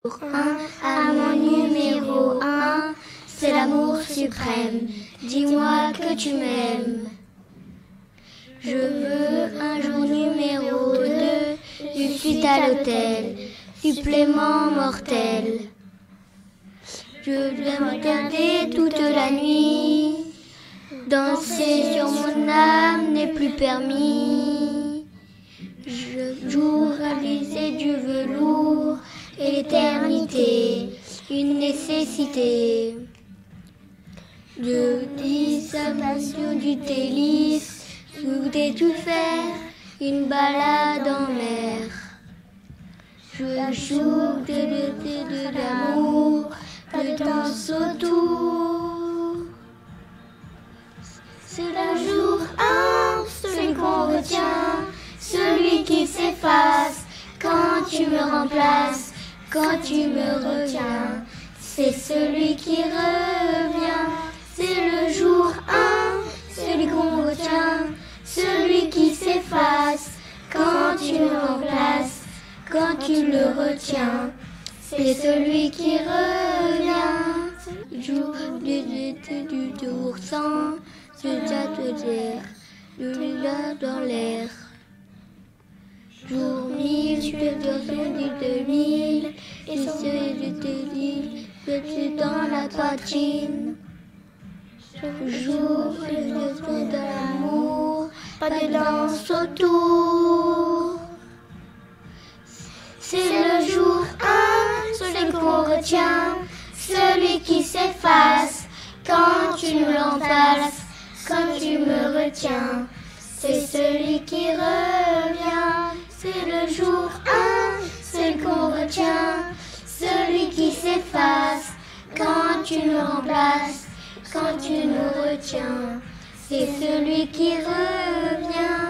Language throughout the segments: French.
Un à mon numéro 1, c'est l'amour suprême. Dis-moi que tu m'aimes. Je veux un jour numéro 2, une suite à l'hôtel, supplément mortel. Je vais me garder toute la nuit, danser sur mon âme n'est plus permis. Je joue réaliser du velours et l'éternité, une nécessité. De dissimulation du délice, souder tout faire, une balade en mer. Je joue de l'amour, de danse autour. C'est le jour 1, celui qu'on retient, celui qui s'efface quand tu me remplaces, quand tu me retiens. C'est celui qui revient, c'est le jour 1, celui qu'on retient, celui qui s'efface quand tu me remplaces, quand tu le retiens. C'est celui qui revient, jour du jour sans se t'atelier, de l'hiver dans l'air. Jour 1000, je de 2000, et ce de 2000, je suis dans la toitine. Jour de l'amour, pas de danse autour. C'est le jour 1, celui qu'on retient, celui qui s'efface quand tu me remplaces, quand tu me retiens. C'est celui qui revient, c'est le jour 1, celui qu'on retient, celui qui s'efface quand tu me remplaces, quand tu me retiens. C'est celui qui revient.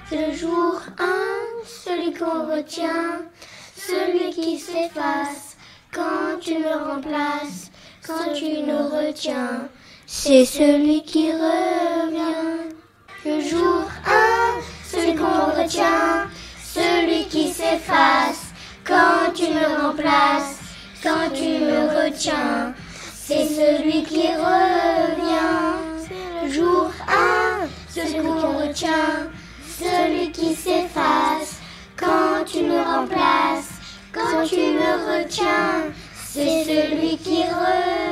C'est le jour 1, celui qu'on retient, celui qui s'efface quand tu me remplaces, quand tu nous retiens. C'est celui qui revient. Le jour 1, celui qu'on retient, celui qui s'efface quand tu me remplaces, quand tu me retiens. C'est celui qui revient. Le jour 1, celui qu'on retient, celui qui s'efface quand tu me remplaces, quand tu me retiens. C'est celui qui revient.